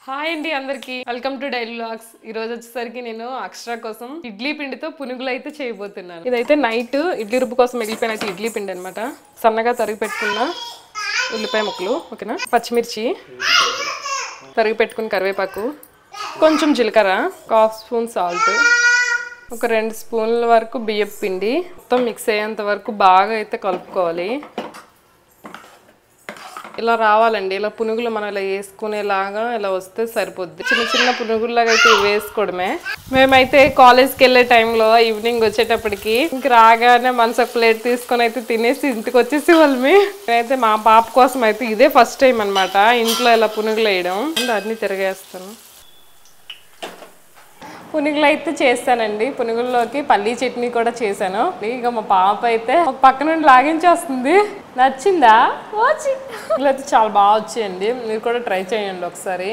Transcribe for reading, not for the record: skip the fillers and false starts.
Hi అండి అందరికి welcome to daily vlogs. ఈ రోజు వచ్చేసరికి నేను అక్షర కోసం ఇడ్లీ పిండితో పునుగులు అయితే చేయబోతున్నాను. ఇదైతే నైట్ ఇడ్లీ రుబ్బు కోసం మిగిలిపోయిన ఇడ్లీ పిండి అనమాట. సన్నగా తరిగి పెట్టుకున్న ఉల్లిపాయ ముక్కలు, ఓకేనా, పచ్చిమిర్చి, తరిగి పెట్టుకున్న కరివేపాకు, కొంచెం జీలకర్ర, 1/2 స్పూన్ సాల్ట్, ఒక 2 స్పూన్ల వరకు బియ్యం పిండి. మొత్తం మిక్స్ అయ్యేంత వరకు బాగా అయితే కలుపుకోవాలి. ఇలా రావాలండి. ఇలా పునుగులు మనం ఇలా వేసుకునేలాగా ఇలా వస్తే సరిపోద్ది. చిన్న చిన్న పునుగుల్లాగా అయితే వేసుకోవడమే. మేమైతే కాలేజ్కి వెళ్ళే టైంలో ఈవినింగ్ వచ్చేటప్పటికి ఇంక రాగానే మనసు ఒక ప్లేట్ తీసుకొని అయితే తినేసి ఇంటికి వచ్చేసి వాళ్ళమి. నేనైతే మా పాప కోసం అయితే ఇదే ఫస్ట్ టైం అనమాట ఇంట్లో ఇలా పునుగులు వేయడం. అన్నీ తిరగేస్తాను. పునుగులు అయితే చేస్తానండి. పునుగుల్లోకి పల్లీ చట్నీ కూడా చేశాను. ఇక మా పాప అయితే ఒక పక్క నుండి లాగించేస్తుంది. నచ్చిందా? వచ్చి ఇలా అయితే చాలా బాగా వచ్చాయండి. మీరు కూడా ట్రై చేయండి ఒకసారి.